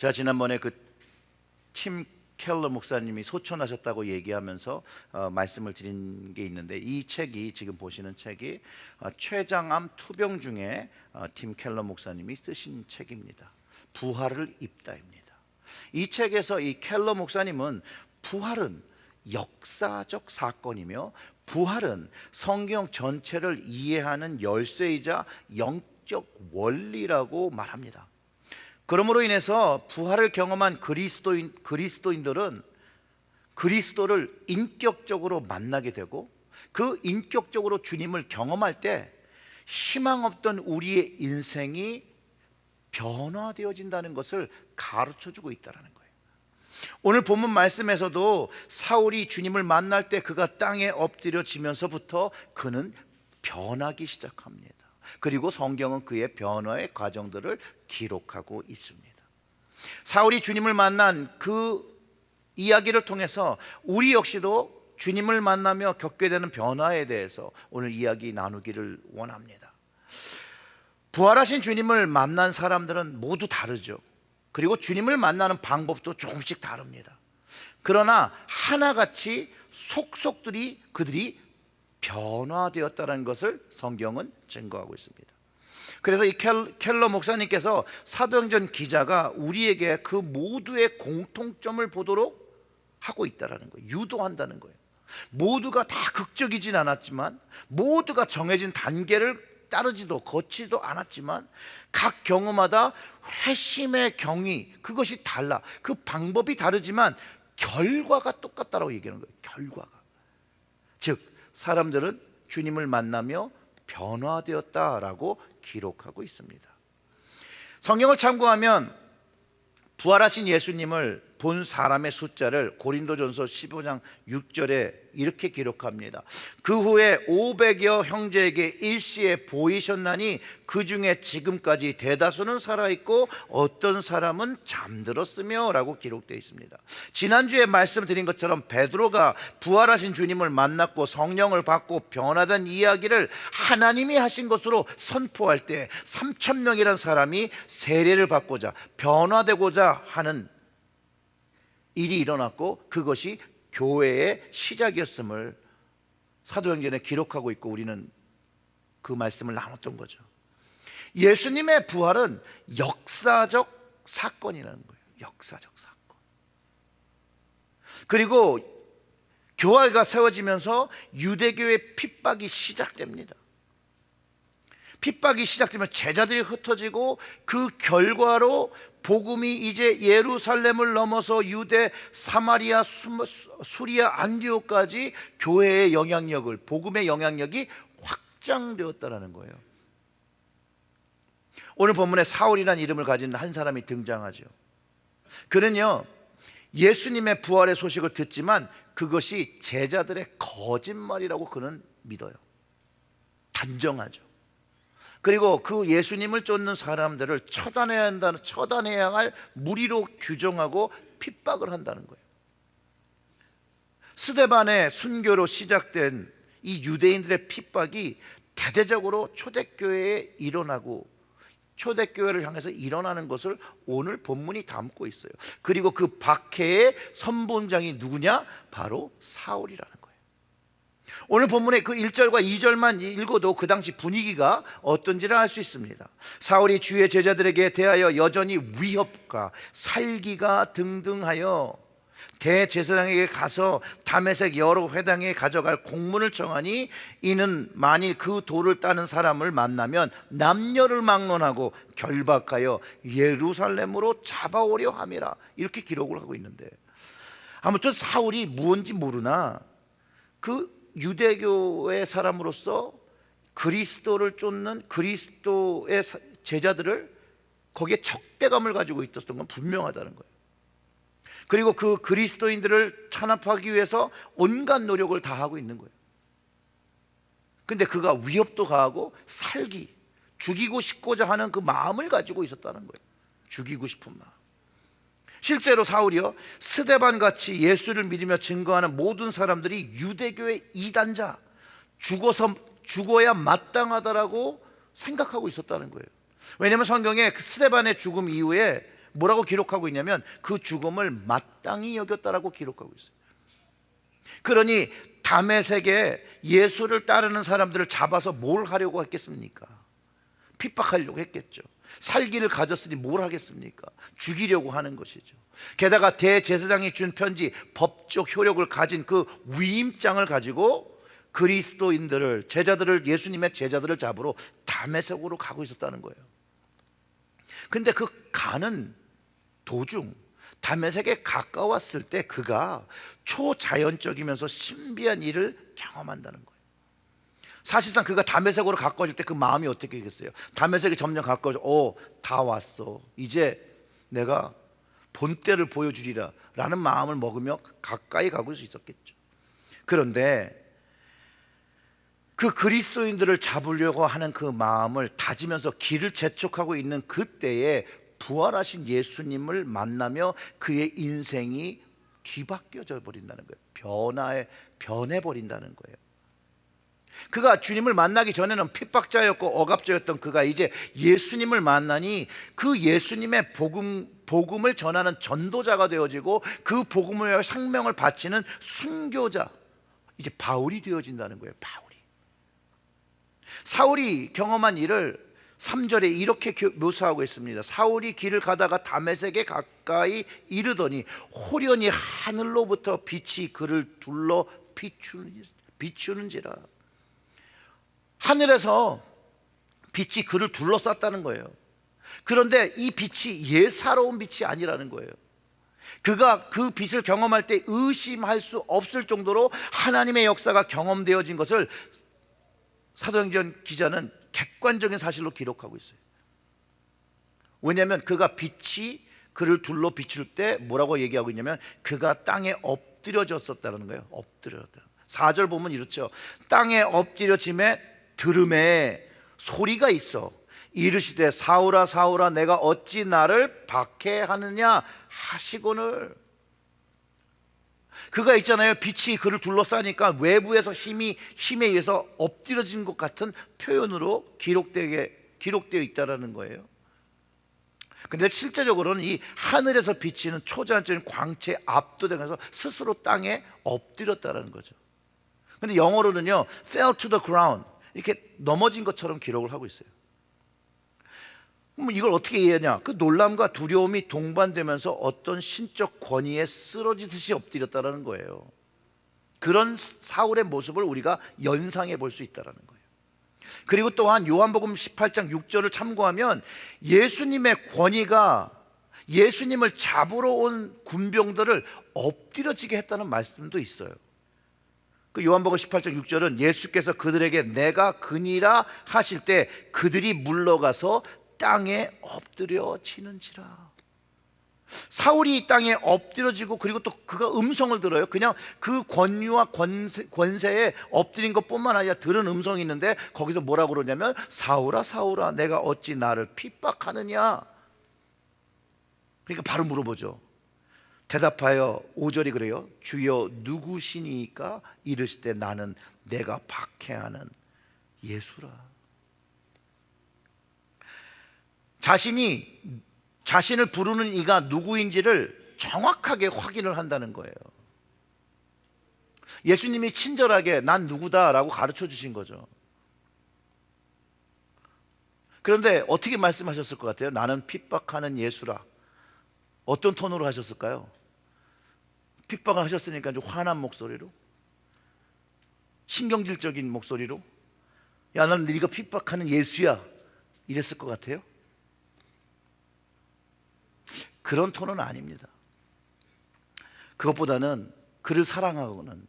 제가 지난번에 그 팀 켈러 목사님이 소천하셨다고 얘기하면서 말씀을 드린 게 있는데, 이 책이, 지금 보시는 책이 췌장암 투병 중에 팀 켈러 목사님이 쓰신 책입니다. 부활을 입다입니다. 이 책에서 이 켈러 목사님은 부활은 역사적 사건이며 부활은 성경 전체를 이해하는 열쇠이자 영적 원리라고 말합니다. 그러므로 인해서 부활을 경험한 그리스도인들은 그리스도를 인격적으로 만나게 되고, 그 인격적으로 주님을 경험할 때 희망 없던 우리의 인생이 변화되어진다는 것을 가르쳐주고 있다는 거예요. 오늘 본문 말씀에서도 사울이 주님을 만날 때 그가 땅에 엎드려지면서부터 그는 변하기 시작합니다. 그리고 성경은 그의 변화의 과정들을 기록하고 있습니다. 사울이 주님을 만난 그 이야기를 통해서 우리 역시도 주님을 만나며 겪게 되는 변화에 대해서 오늘 이야기 나누기를 원합니다. 부활하신 주님을 만난 사람들은 모두 다르죠. 그리고 주님을 만나는 방법도 조금씩 다릅니다. 그러나 하나같이 그들이 변화되었다는 것을 성경은 증거하고 있습니다. 그래서 이 켈러 목사님께서 사도행전 기자가 우리에게 그 모두의 공통점을 보도록 하고 있다는 거예요. 유도한다는 거예요. 모두가 다 극적이진 않았지만, 모두가 정해진 단계를 따르지도 걷지도 않았지만, 각 경우마다 회심의 경위, 그것이 달라. 그 방법이 다르지만 결과가 똑같다라고 얘기하는 거예요. 결과가. 즉 사람들은 주님을 만나며 변화되었다라고 기록하고 있습니다. 성경을 참고하면 부활하신 예수님을 본 사람의 숫자를 고린도전서 15장 6절에 이렇게 기록합니다. 그 후에 500여 형제에게 일시에 보이셨나니 그 중에 지금까지 대다수는 살아있고 어떤 사람은 잠들었으며 라고 기록되어 있습니다. 지난주에 말씀드린 것처럼 베드로가 부활하신 주님을 만났고 성령을 받고 변화된 이야기를 하나님이 하신 것으로 선포할 때 3,000명이라는 사람이 세례를 받고자 변화되고자 하는 일이 일어났고, 그것이 교회의 시작이었음을 사도행전에 기록하고 있고 우리는 그 말씀을 나눴던 거죠. 예수님의 부활은 역사적 사건이라는 거예요. 역사적 사건. 그리고 교회가 세워지면서 유대교의 핍박이 시작됩니다. 핍박이 시작되면 제자들이 흩어지고, 그 결과로 복음이 이제 예루살렘을 넘어서 유대, 사마리아, 수리아, 안디옥까지 교회의 영향력을, 복음의 영향력이 확장되었다는 거예요. 오늘 본문에 사울이라는 이름을 가진 한 사람이 등장하죠. 그는요, 예수님의 부활의 소식을 듣지만 그것이 제자들의 거짓말이라고 그는 믿어요. 단정하죠. 그리고 그 예수님을 쫓는 사람들을 처단해야 할 무리로 규정하고 핍박을 한다는 거예요. 스데반의 순교로 시작된 이 유대인들의 핍박이 대대적으로 초대교회에 일어나고 초대교회를 향해서 일어나는 것을 오늘 본문이 담고 있어요. 그리고 그 박해의 선봉장이 누구냐? 바로 사울이라는 거예요. 오늘 본문의 그 1절과 2절만 읽어도 그 당시 분위기가 어떤지를 알 수 있습니다. 사울이 주의 제자들에게 대하여 여전히 위협과 살기가 등등하여 대제사장에게 가서 다메섹 여러 회당에 가져갈 공문을 청하니, 이는 만일 그 돌을 따는 사람을 만나면 남녀를 막론하고 결박하여 예루살렘으로 잡아오려 함이라, 이렇게 기록을 하고 있는데, 아무튼 사울이 무언지 모르나 그 유대교의 사람으로서 그리스도를 쫓는 그리스도의 제자들을 거기에 적대감을 가지고 있었던 건 분명하다는 거예요. 그리고 그 그리스도인들을 찬압하기 위해서 온갖 노력을 다하고 있는 거예요. 근데 그가 위협도 가하고 죽이고 싶고자 하는 그 마음을 가지고 있었다는 거예요. 죽이고 싶은 마음. 실제로 사울이요, 스데반같이 예수를 믿으며 증거하는 모든 사람들이 유대교의 이단자, 죽어야 마땅하다라고 생각하고 있었다는 거예요. 왜냐하면 성경에 그 스데반의 죽음 이후에 뭐라고 기록하고 있냐면 그 죽음을 마땅히 여겼다라고 기록하고 있어요. 그러니 다메섹에 예수를 따르는 사람들을 잡아서 뭘 하려고 했겠습니까? 핍박하려고 했겠죠. 살기를 가졌으니 뭘 하겠습니까? 죽이려고 하는 것이죠. 게다가 대제사장이 준 편지, 법적 효력을 가진 그 위임장을 가지고 그리스도인들을, 제자들을, 예수님의 제자들을 잡으러 다메섹으로 가고 있었다는 거예요. 근데 그 가는 도중 다메섹에 가까웠을 때 그가 초자연적이면서 신비한 일을 경험한다는 거예요. 사실상 그가 다메섹으로 가까워질 때 그 마음이 어떻게 되겠어요? 다메섹이 점점 가까워져, 다 왔어, 이제 내가 본때를 보여주리라 라는 마음을 먹으며 가까이 가고 있었겠죠. 그런데 그 그리스도인들을 잡으려고 하는 그 마음을 다지면서 길을 재촉하고 있는 그때에 부활하신 예수님을 만나며 그의 인생이 뒤바뀌어져 버린다는 거예요. 변해버린다는 거예요. 그가 주님을 만나기 전에는 핍박자였고 억압자였던 그가 이제 예수님을 만나니 그 예수님의 복음을 전하는 전도자가 되어지고 그 복음을 위하여 생명을 바치는 순교자, 이제 바울이 되어진다는 거예요. 사울이 경험한 일을 3절에 이렇게 묘사하고 있습니다. 사울이 길을 가다가 다메섹에 가까이 이르더니 호련히 하늘로부터 빛이 그를 둘러 비추는지라. 하늘에서 빛이 그를 둘러쌌다는 거예요. 그런데 이 빛이 예사로운 빛이 아니라는 거예요. 그가 그 빛을 경험할 때 의심할 수 없을 정도로 하나님의 역사가 경험되어진 것을 사도행전 기자는 객관적인 사실로 기록하고 있어요. 왜냐하면 그가 빛이 그를 둘러 비출 때 뭐라고 얘기하고 있냐면 그가 땅에 엎드려졌었다는 거예요. 4절 보면 이렇죠. 땅에 엎드려짐에 들음에 소리가 있어 이르시되 사울아 사울아 내가 어찌 나를 박해하느냐 하시거늘. 그가 있잖아요, 빛이 그를 둘러싸니까 외부에서 힘에 의해서 엎드려진 것 같은 표현으로 기록되어 있다는 거예요. 근데 실제적으로는 이 하늘에서 비치는 초자연적인 광채에 압도되면서 스스로 땅에 엎드렸다는 거죠. 근데 영어로는요 fell to the ground, 이렇게 넘어진 것처럼 기록을 하고 있어요. 그럼 이걸 어떻게 이해하냐? 그 놀람과 두려움이 동반되면서 어떤 신적 권위에 쓰러지듯이 엎드렸다는 거예요. 그런 사울의 모습을 우리가 연상해 볼 수 있다는 거예요. 그리고 또한 요한복음 18장 6절을 참고하면 예수님의 권위가 예수님을 잡으러 온 군병들을 엎드려지게 했다는 말씀도 있어요. 그 요한복음 18장 6절은 예수께서 그들에게 내가 그니라 하실 때 그들이 물러가서 땅에 엎드려지는지라. 사울이 땅에 엎드려지고 그리고 또 그가 음성을 들어요. 그냥 그 권위와 권세에 엎드린 것뿐만 아니라 들은 음성이 있는데 거기서 뭐라고 그러냐면 사울아 사울아 내가 어찌 나를 핍박하느냐. 그러니까 바로 물어보죠. 대답하여 5절이 그래요. 주여 누구시니까 이르실 때 나는 내가 박해하는 예수라. 자신을 부르는 이가 누구인지를 정확하게 확인을 한다는 거예요. 예수님이 친절하게 난 누구다라고 가르쳐 주신 거죠. 그런데 어떻게 말씀하셨을 것 같아요? 나는 핍박하는 예수라. 어떤 톤으로 하셨을까요? 핍박을 하셨으니까 좀 화난 목소리로, 신경질적인 목소리로, 야 난 네가 핍박하는 예수야, 이랬을 것 같아요? 그런 톤은 아닙니다. 그것보다는 그를 사랑하고는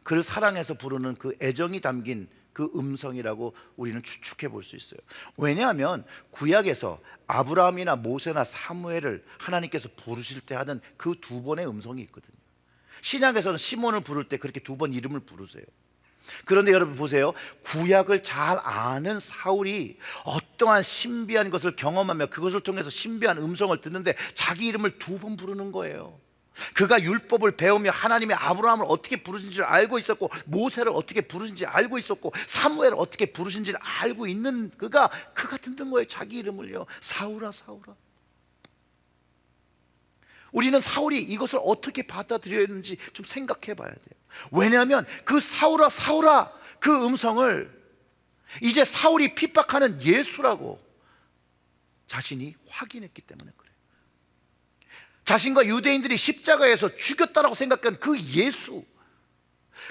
그를 사랑해서 부르는 그 애정이 담긴 그 음성이라고 우리는 추측해 볼 수 있어요. 왜냐하면 구약에서 아브라함이나 모세나 사무엘을 하나님께서 부르실 때 하는 그 두 번의 음성이 있거든요. 신약에서는 시몬을 부를 때 그렇게 두 번 이름을 부르세요. 그런데 여러분 보세요. 구약을 잘 아는 사울이 어떠한 신비한 것을 경험하며 그것을 통해서 신비한 음성을 듣는데 자기 이름을 두 번 부르는 거예요. 그가 율법을 배우며 하나님의 아브라함을 어떻게 부르신지를 알고 있었고 모세를 어떻게 부르신지 알고 있었고 사무엘을 어떻게 부르신지를 알고 있는 그가 듣는 거예요. 자기 이름을요. 사울아 사울아. 우리는 사울이 이것을 어떻게 받아들였는지 좀 생각해 봐야 돼요. 왜냐하면 그 사울아 사울아 그 음성을 이제 사울이 핍박하는 예수라고 자신이 확인했기 때문에 그래요. 자신과 유대인들이 십자가에서 죽였다라고 생각한 그 예수,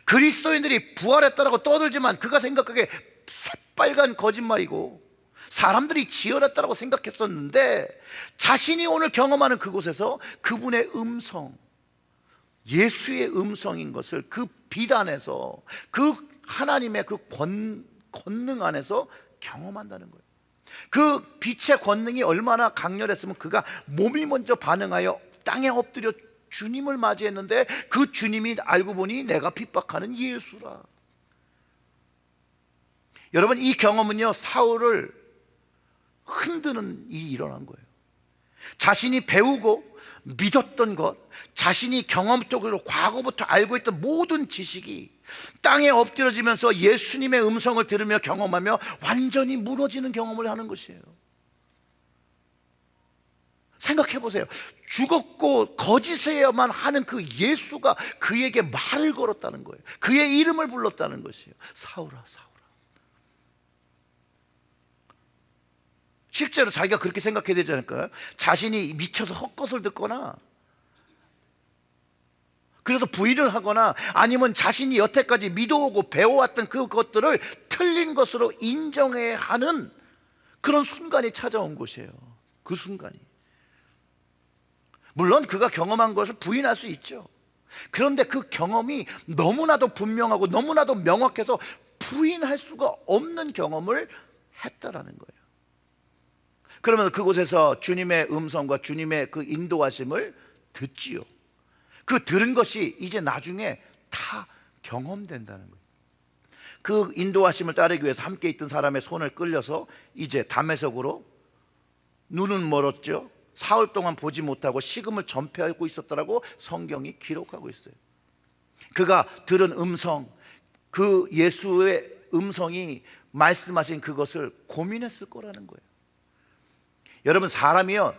그리스도인들이 부활했다라고 떠들지만 그가 생각하기에 새빨간 거짓말이고 사람들이 지어냈다라고 생각했었는데, 자신이 오늘 경험하는 그곳에서 그분의 음성, 예수의 음성인 것을 그 비단에서, 그 하나님의 그 권능 안에서 경험한다는 거예요. 그 빛의 권능이 얼마나 강렬했으면 그가 몸이 먼저 반응하여 땅에 엎드려 주님을 맞이했는데, 그 주님이 알고 보니 내가 핍박하는 예수라. 여러분, 이 경험은요 사울을 흔드는 일이 일어난 거예요. 자신이 배우고 믿었던 것, 자신이 경험적으로 과거부터 알고 있던 모든 지식이 땅에 엎드려지면서 예수님의 음성을 들으며 경험하며 완전히 무너지는 경험을 하는 것이에요. 생각해 보세요. 죽었고 거짓에만 하는 그 예수가 그에게 말을 걸었다는 거예요. 그의 이름을 불렀다는 것이에요. 사울아 사울아. 실제로 자기가 그렇게 생각해야 되지 않을까요? 자신이 미쳐서 헛것을 듣거나, 그래서 부인을 하거나, 아니면 자신이 여태까지 믿어오고 배워왔던 그것들을 틀린 것으로 인정해야 하는 그런 순간이 찾아온 것이에요. 그 순간이. 물론 그가 경험한 것을 부인할 수 있죠. 그런데 그 경험이 너무나도 분명하고 너무나도 명확해서 부인할 수가 없는 경험을 했다라는 거예요. 그러면 그곳에서 주님의 음성과 주님의 그 인도하심을 듣지요. 그 들은 것이 이제 나중에 다 경험된다는 거예요. 그 인도하심을 따르기 위해서 함께 있던 사람의 손을 끌려서 이제 다메섹으로, 눈은 멀었죠. 사흘 동안 보지 못하고 식음을 전폐하고 있었다라고 성경이 기록하고 있어요. 그가 들은 음성, 그 예수의 음성이 말씀하신 그것을 고민했을 거라는 거예요. 여러분, 사람이요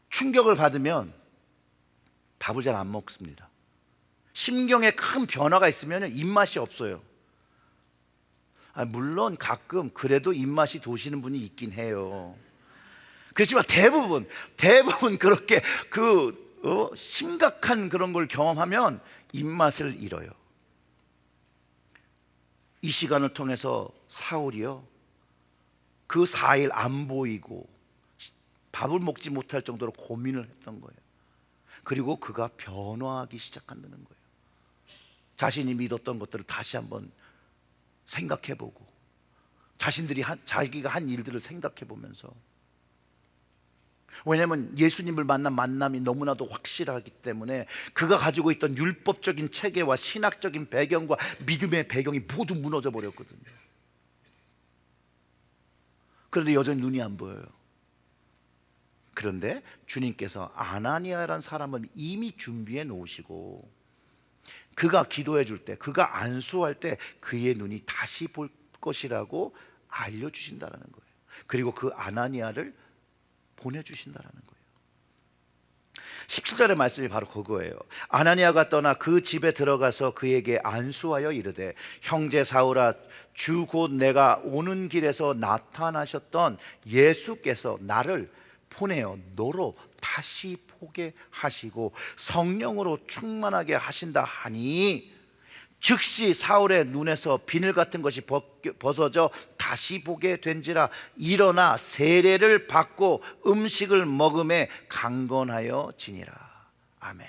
충격을 받으면 밥을 잘 안 먹습니다. 심경에 큰 변화가 있으면 입맛이 없어요. 물론 가끔 그래도 입맛이 도시는 분이 있긴 해요. 그렇지만 대부분 그렇게 심각한 그런 걸 경험하면 입맛을 잃어요. 이 시간을 통해서 사울이요 그 4일 안 보이고 밥을 먹지 못할 정도로 고민을 했던 거예요. 그리고 그가 변화하기 시작한다는 거예요. 자신이 믿었던 것들을 다시 한번 생각해보고, 자기가 한 일들을 생각해보면서, 왜냐하면 예수님을 만난 만남이 너무나도 확실하기 때문에 그가 가지고 있던 율법적인 체계와 신학적인 배경과 믿음의 배경이 모두 무너져 버렸거든요. 그런데 여전히 눈이 안 보여요. 그런데 주님께서 아나니아라는 사람을 이미 준비해 놓으시고, 그가 기도해 줄 때, 그가 안수할 때 그의 눈이 다시 볼 것이라고 알려주신다는 거예요. 그리고 그 아나니아를 보내주신다는 거예요. 17절의 말씀이 바로 그거예요. 아나니아가 떠나 그 집에 들어가서 그에게 안수하여 이르되, 형제 사울아, 주 곧 내가 오는 길에서 나타나셨던 예수께서 나를 보내어 너로 다시 보게 하시고 성령으로 충만하게 하신다 하니, 즉시 사울의 눈에서 비늘 같은 것이 벗어져 다시 보게 된지라. 일어나 세례를 받고 음식을 먹음에 강건하여 지니라. 아멘.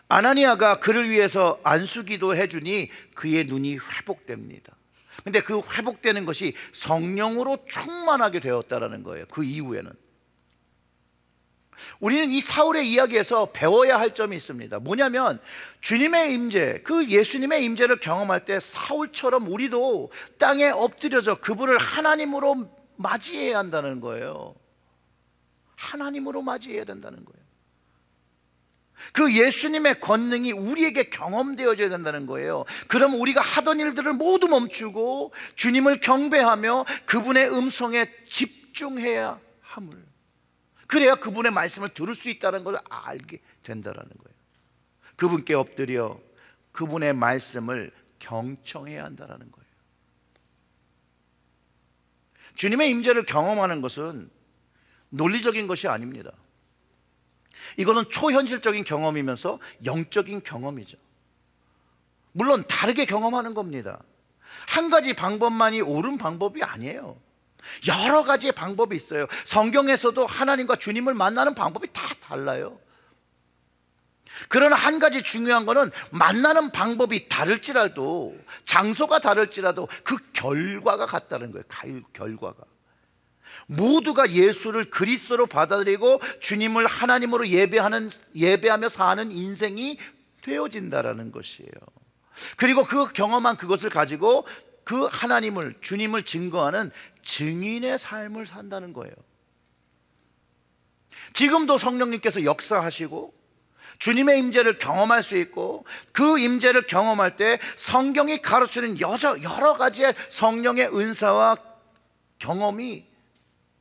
아나니아가 그를 위해서 안수기도 해주니 그의 눈이 회복됩니다. 근데 그 회복되는 것이 성령으로 충만하게 되었다라는 거예요. 그 이후에는 우리는 이 사울의 이야기에서 배워야 할 점이 있습니다. 뭐냐면 주님의 임재, 그 예수님의 임재를 경험할 때 사울처럼 우리도 땅에 엎드려져 그분을 하나님으로 맞이해야 한다는 거예요. 하나님으로 맞이해야 된다는 거예요. 그 예수님의 권능이 우리에게 경험되어져야 된다는 거예요. 그럼 우리가 하던 일들을 모두 멈추고 주님을 경배하며 그분의 음성에 집중해야 함을, 그래야 그분의 말씀을 들을 수 있다는 걸 알게 된다는 거예요. 그분께 엎드려 그분의 말씀을 경청해야 한다는 거예요. 주님의 임재를 경험하는 것은 논리적인 것이 아닙니다. 이것은 초현실적인 경험이면서 영적인 경험이죠. 물론 다르게 경험하는 겁니다. 한 가지 방법만이 옳은 방법이 아니에요. 여러 가지의 방법이 있어요. 성경에서도 하나님과 주님을 만나는 방법이 다 달라요. 그러나 한 가지 중요한 거는 만나는 방법이 다를지라도, 장소가 다를지라도 그 결과가 같다는 거예요. 결과가. 모두가 예수를 그리스도로 받아들이고 주님을 하나님으로 예배하며 사는 인생이 되어진다라는 것이에요. 그리고 그 경험한 그것을 가지고 그 하나님을, 주님을 증거하는 증인의 삶을 산다는 거예요. 지금도 성령님께서 역사하시고 주님의 임재를 경험할 수 있고, 그 임재를 경험할 때 성경이 가르치는 여러 가지의 성령의 은사와 경험이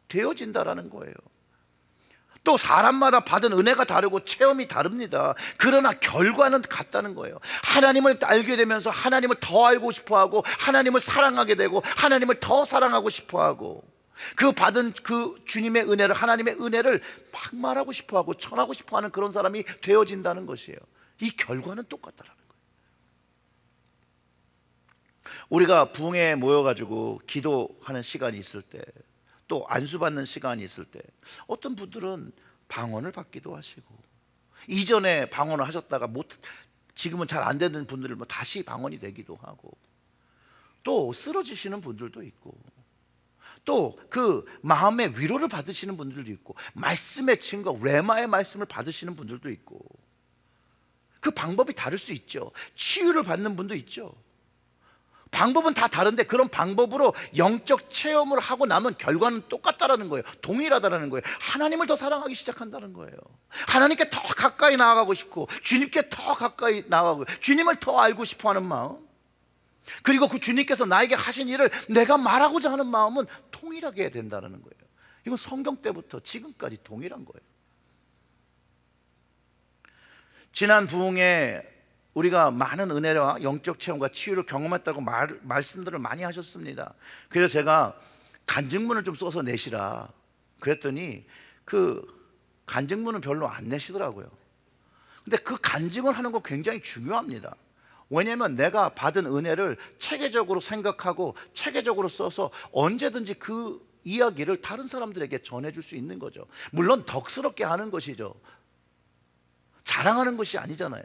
되어진다라는 거예요. 또 사람마다 받은 은혜가 다르고 체험이 다릅니다. 그러나 결과는 같다는 거예요. 하나님을 알게 되면서 하나님을 더 알고 싶어하고, 하나님을 사랑하게 되고, 하나님을 더 사랑하고 싶어하고, 그 받은 그 주님의 은혜를, 하나님의 은혜를 막 말하고 싶어하고 전하고 싶어하는 그런 사람이 되어진다는 것이에요. 이 결과는 똑같다라는 거예요. 우리가 부흥회에 모여가지고 기도하는 시간이 있을 때, 또 안수받는 시간이 있을 때 어떤 분들은 방언을 받기도 하시고, 이전에 방언을 하셨다가 지금은 잘 안 되는 분들을 다시 방언이 되기도 하고, 또 쓰러지시는 분들도 있고, 또 그 마음의 위로를 받으시는 분들도 있고, 말씀의 증거, 레마의 말씀을 받으시는 분들도 있고, 그 방법이 다를 수 있죠. 치유를 받는 분도 있죠. 방법은 다 다른데 그런 방법으로 영적 체험을 하고 나면 결과는 똑같다라는 거예요. 동일하다라는 거예요. 하나님을 더 사랑하기 시작한다는 거예요. 하나님께 더 가까이 나아가고 싶고, 주님께 더 가까이 나아가고, 주님을 더 알고 싶어하는 마음, 그리고 그 주님께서 나에게 하신 일을 내가 말하고자 하는 마음은 동일하게 된다는 거예요. 이건 성경 때부터 지금까지 동일한 거예요. 지난 부흥에 우리가 많은 은혜와 영적 체험과 치유를 경험했다고 말씀들을 많이 하셨습니다. 그래서 제가 간증문을 좀 써서 내시라 그랬더니 그 간증문은 별로 안 내시더라고요. 근데 그 간증을 하는 거 굉장히 중요합니다. 왜냐하면 내가 받은 은혜를 체계적으로 생각하고 체계적으로 써서 언제든지 그 이야기를 다른 사람들에게 전해줄 수 있는 거죠. 물론 덕스럽게 하는 것이죠. 자랑하는 것이 아니잖아요.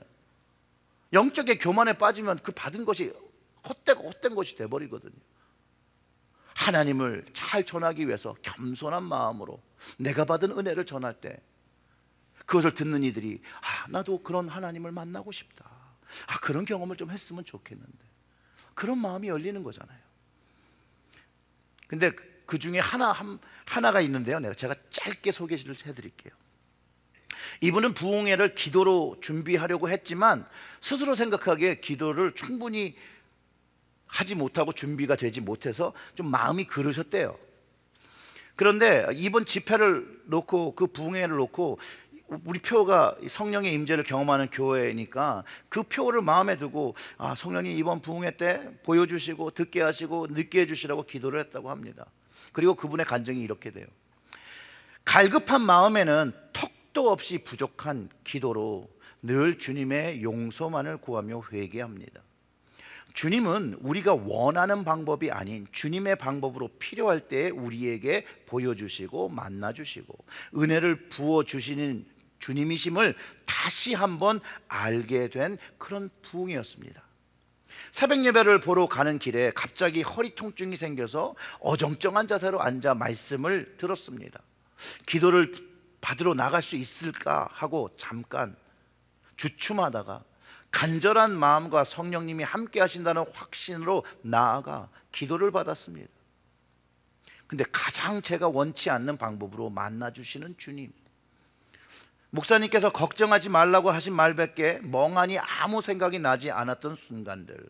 영적의 교만에 빠지면 그 받은 것이 헛된 것이 돼버리거든요. 하나님을 잘 전하기 위해서 겸손한 마음으로 내가 받은 은혜를 전할 때 그것을 듣는 이들이 나도 그런 하나님을 만나고 싶다, 그런 경험을 좀 했으면 좋겠는데, 그런 마음이 열리는 거잖아요. 근데 그 중에 하나가 있는데요, 제가 짧게 소개를 해드릴게요. 이분은 부흥회를 기도로 준비하려고 했지만 스스로 생각하기에 기도를 충분히 하지 못하고 준비가 되지 못해서 좀 마음이 그러셨대요. 그런데 이번 집회를 놓고, 그 부흥회를 놓고, 우리 표가 성령의 임재를 경험하는 교회니까 그 표를 마음에 두고 성령님 이번 부흥회 때 보여주시고 듣게 하시고 느끼게 해주시라고 기도를 했다고 합니다. 그리고 그분의 간증이 이렇게 돼요. 갈급한 마음에는 턱도 없이 부족한 기도로 늘 주님의 용서만을 구하며 회개합니다. 주님은 우리가 원하는 방법이 아닌 주님의 방법으로 필요할 때 우리에게 보여주시고 만나주시고 은혜를 부어주시는 주님이심을 다시 한번 알게 된 그런 부흥이었습니다. 새벽 예배를 보러 가는 길에 갑자기 허리 통증이 생겨서 어정쩡한 자세로 앉아 말씀을 들었습니다. 기도를 받으러 나갈 수 있을까 하고 잠깐 주춤하다가 간절한 마음과 성령님이 함께 하신다는 확신으로 나아가 기도를 받았습니다. 근데 가장 제가 원치 않는 방법으로 만나주시는 주님, 목사님께서 걱정하지 말라고 하신 말밖에 멍하니 아무 생각이 나지 않았던 순간들,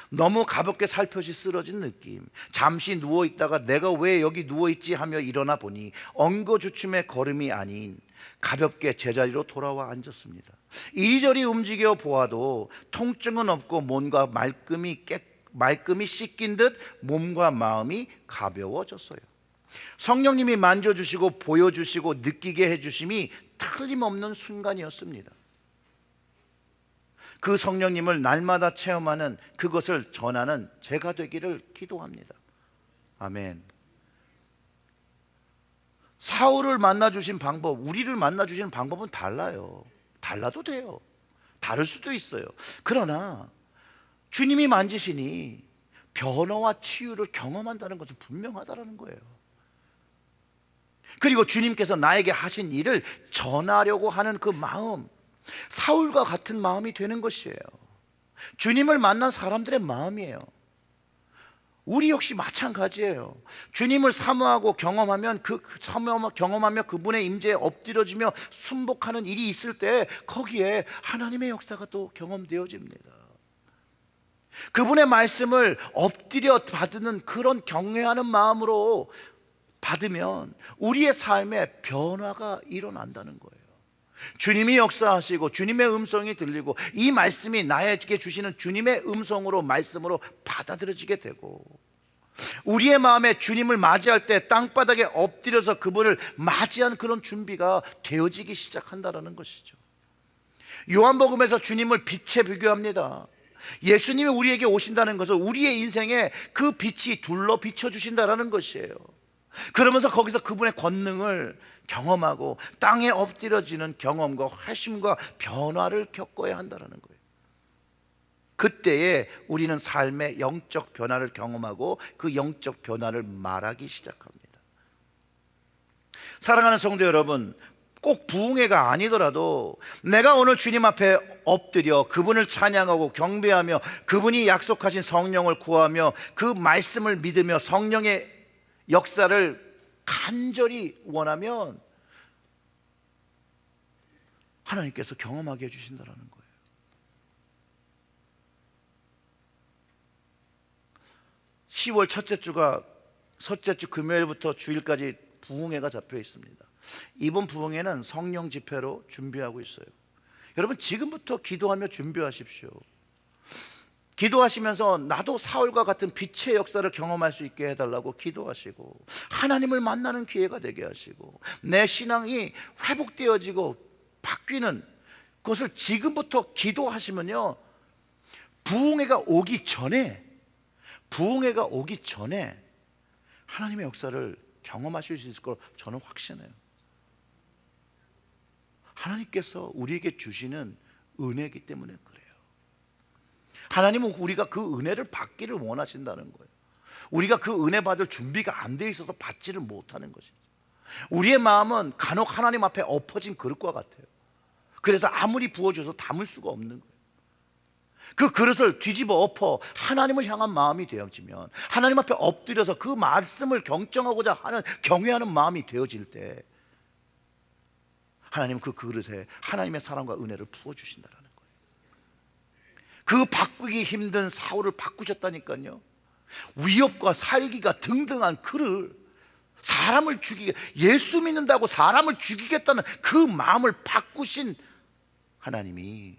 너무 가볍게 살포시 쓰러진 느낌, 잠시 누워있다가 내가 왜 여기 누워있지 하며 일어나 보니 엉거주춤의 걸음이 아닌 가볍게 제자리로 돌아와 앉았습니다. 이리저리 움직여 보아도 통증은 없고 뭔가 말끔히 씻긴 듯 몸과 마음이 가벼워졌어요. 성령님이 만져주시고 보여주시고 느끼게 해주심이 틀림없는 순간이었습니다. 그 성령님을 날마다 체험하는, 그것을 전하는 제가 되기를 기도합니다. 아멘. 사울을 만나주신 방법, 우리를 만나주시는 방법은 달라요. 달라도 돼요. 다를 수도 있어요. 그러나 주님이 만지시니 변화와 치유를 경험한다는 것은 분명하다는 거예요. 그리고 주님께서 나에게 하신 일을 전하려고 하는 그 마음, 사울과 같은 마음이 되는 것이에요. 주님을 만난 사람들의 마음이에요. 우리 역시 마찬가지예요. 주님을 사모하고 경험하며 그분의 임재에 엎드려지며 순복하는 일이 있을 때 거기에 하나님의 역사가 또 경험되어집니다. 그분의 말씀을 엎드려 받는 그런 경외하는 마음으로 받으면 우리의 삶에 변화가 일어난다는 거예요. 주님이 역사하시고 주님의 음성이 들리고 이 말씀이 나에게 주시는 주님의 음성으로, 말씀으로 받아들여지게 되고, 우리의 마음에 주님을 맞이할 때 땅바닥에 엎드려서 그분을 맞이한 그런 준비가 되어지기 시작한다는 것이죠. 요한복음에서 주님을 빛에 비교합니다. 예수님이 우리에게 오신다는 것은 우리의 인생에 그 빛이 둘러 비춰주신다는 것이에요. 그러면서 거기서 그분의 권능을 경험하고 땅에 엎드려지는 경험과 회심과 변화를 겪어야 한다는 거예요. 그때에 우리는 삶의 영적 변화를 경험하고 그 영적 변화를 말하기 시작합니다. 사랑하는 성도 여러분, 꼭 부흥회가 아니더라도 내가 오늘 주님 앞에 엎드려 그분을 찬양하고 경배하며 그분이 약속하신 성령을 구하며 그 말씀을 믿으며 성령의 역사를 간절히 원하면 하나님께서 경험하게 해주신다는 거예요. (10월) 첫째 주 금요일부터 주일까지 부흥회가 잡혀 있습니다. 이번 부흥회는 성령 집회로 준비하고 있어요. 여러분, 지금부터 기도하며 준비하십시오. 기도하시면서 나도 사울과 같은 빛의 역사를 경험할 수 있게 해달라고 기도하시고, 하나님을 만나는 기회가 되게 하시고, 내 신앙이 회복되어지고 바뀌는 것을 지금부터 기도하시면요, 부흥회가 오기 전에 하나님의 역사를 경험하실 수 있을 거로 저는 확신해요. 하나님께서 우리에게 주시는 은혜이기 때문에 그래요. 하나님은 우리가 그 은혜를 받기를 원하신다는 거예요. 우리가 그 은혜 받을 준비가 안 돼 있어서 받지를 못하는 것이죠. 우리의 마음은 간혹 하나님 앞에 엎어진 그릇과 같아요. 그래서 아무리 부어줘서 담을 수가 없는 거예요. 그 그릇을 뒤집어 엎어 하나님을 향한 마음이 되어지면, 하나님 앞에 엎드려서 그 말씀을 경청하고자 하는 경외하는 마음이 되어질 때 하나님은 그 그릇에 하나님의 사랑과 은혜를 부어주신다는 거예요. 그 바꾸기 힘든 사울을 바꾸셨다니까요. 위협과 살기가 등등한 그를, 사람을 죽이게, 예수 믿는다고 사람을 죽이겠다는 그 마음을 바꾸신 하나님이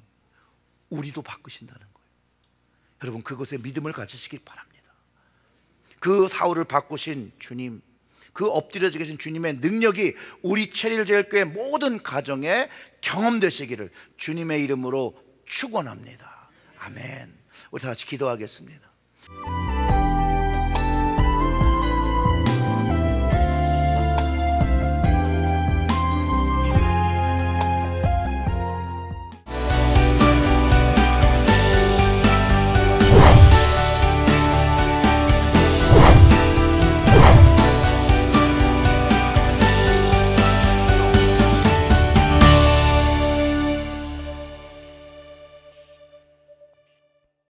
우리도 바꾸신다는 거예요. 여러분, 그것에 믿음을 가지시길 바랍니다. 그 사울을 바꾸신 주님, 그 엎드려져 계신 주님의 능력이 우리 체릴제일교회 모든 가정에 경험되시기를 주님의 이름으로 축원합니다. 아멘. 우리 다 같이 기도하겠습니다.